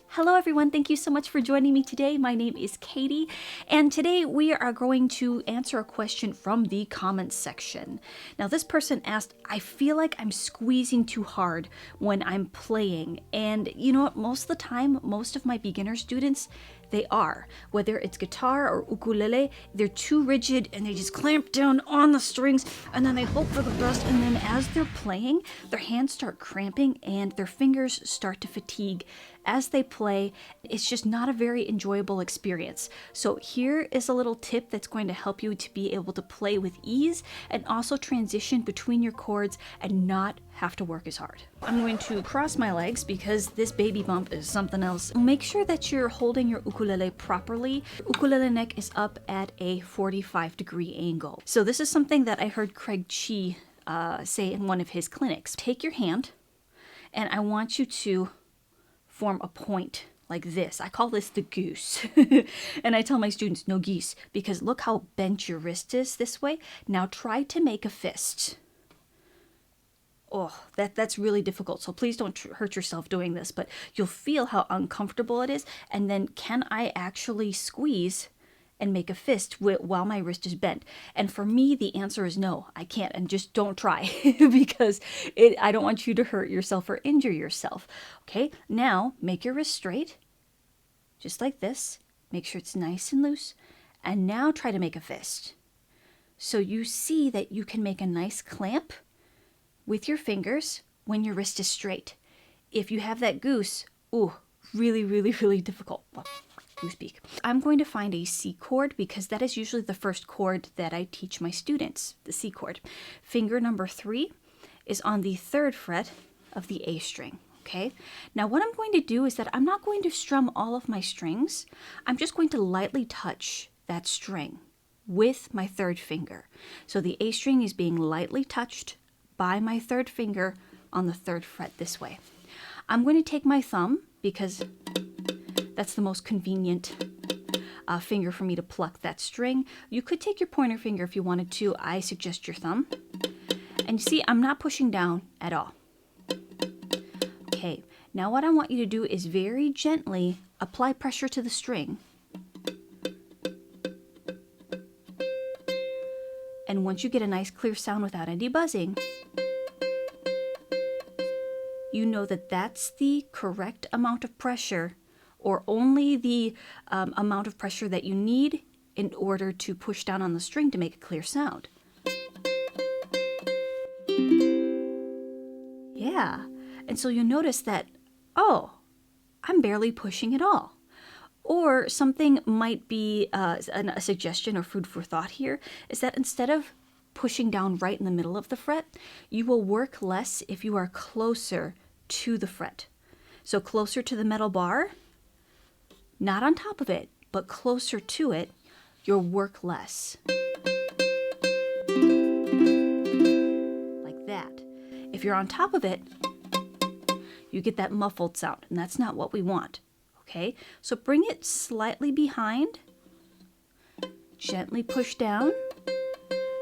Hello everyone, thank you so much for joining me today. My name is Katie, and today we are going to answer a question from the comments section. Now this person asked, I feel like I'm squeezing too hard when I'm playing, and you know what, most of the time, most of my beginner students, they are. Whether it's guitar or ukulele, they're too rigid and they just clamp down on the strings and then they hope for the best, and then as they're playing, their hands start cramping and their fingers start to fatigue as they play. It's just not a very enjoyable experience. So here is a little tip that's going to help you to be able to play with ease and also transition between your chords and not have to work as hard. I'm going to cross my legs because this baby bump is something else. Make sure that you're holding your ukulele properly. Your ukulele neck is up at a 45-degree angle. So this is something that I heard Craig Chi say in one of his clinics. Take your hand and I want you to form a point like this. I call this the goose. And I tell my students, no geese, because look how bent your wrist is this way. Now try to make a fist. Oh, that's really difficult. So please don't hurt yourself doing this, but you'll feel how uncomfortable it is. And then can I actually squeeze and make a fist while my wrist is bent? And for me, the answer is no, I can't. And just don't try because I don't want you to hurt yourself or injure yourself. Okay, now make your wrist straight, just like this. Make sure it's nice and loose. And now try to make a fist. So you see that you can make a nice clamp with your fingers when your wrist is straight. If you have that goose, ooh, really, really, really difficult. Well, goose beak. I'm going to find a C chord because that is usually the first chord that I teach my students, the C chord. Finger number 3 is on the 3rd fret of the A string. Okay, now what I'm going to do is that I'm not going to strum all of my strings. I'm just going to lightly touch that string with my 3rd finger. So the A string is being lightly touched by my 3rd finger on the 3rd fret this way. I'm going to take my thumb because that's the most convenient finger for me to pluck that string. You could take your pointer finger if you wanted to. I suggest your thumb. And you see, I'm not pushing down at all. Okay, now what I want you to do is very gently apply pressure to the string. And once you get a nice clear sound without any buzzing, you know that that's the correct amount of pressure, or only the amount of pressure that you need in order to push down on the string to make a clear sound. Yeah, and so you'll notice that, oh, I'm barely pushing at all. Or something might be a suggestion or food for thought here is that instead of pushing down right in the middle of the fret, you will work less if you are closer to the fret. So closer to the metal bar, not on top of it, but closer to it, you'll work less. Like that. If you're on top of it, you get that muffled sound, and that's not what we want. Okay, so bring it slightly behind, gently push down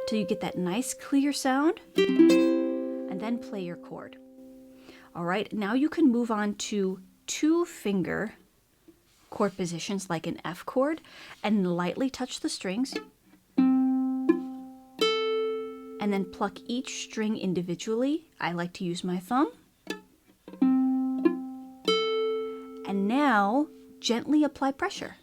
till you get that nice clear sound, and then play your chord. All right, now you can move on to 2-finger chord positions like an F chord and lightly touch the strings, and then pluck each string individually. I like to use my thumb. And now, gently apply pressure.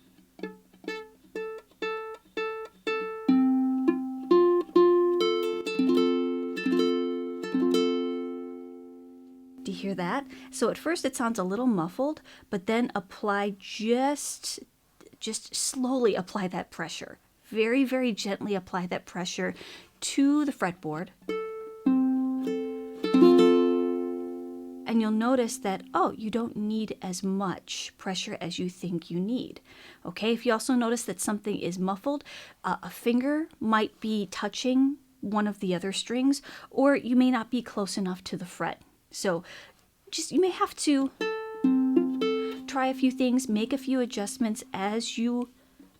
Do you hear that? So at first it sounds a little muffled, but then apply just slowly apply that pressure. Very, very gently apply that pressure to the fretboard. And you'll notice that, oh, you don't need as much pressure as you think you need. Okay, if you also notice that something is muffled, a finger might be touching one of the other strings, or you may not be close enough to the fret. So you may have to try a few things, make a few adjustments as you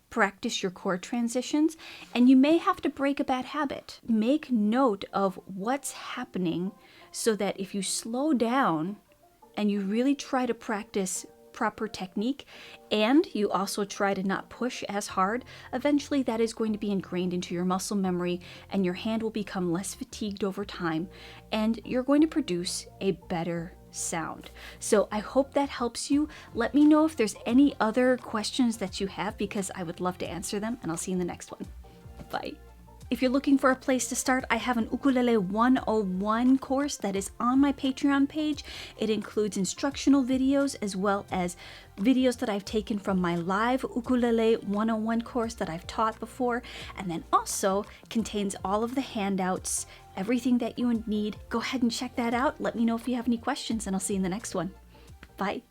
practice your chord transitions, and you may have to break a bad habit. Make note of what's happening so that if you slow down and you really try to practice proper technique, and you also try to not push as hard, eventually that is going to be ingrained into your muscle memory and your hand will become less fatigued over time and you're going to produce a better sound. So I hope that helps you. Let me know if there's any other questions that you have because I would love to answer them, and I'll see you in the next one. Bye. If you're looking for a place to start, I have an Ukulele 101 course that is on my Patreon page. It includes instructional videos as well as videos that I've taken from my live Ukulele 101 course that I've taught before, and then also contains all of the handouts, everything that you need. Go ahead and check that out. Let me know if you have any questions, and I'll see you in the next one. Bye.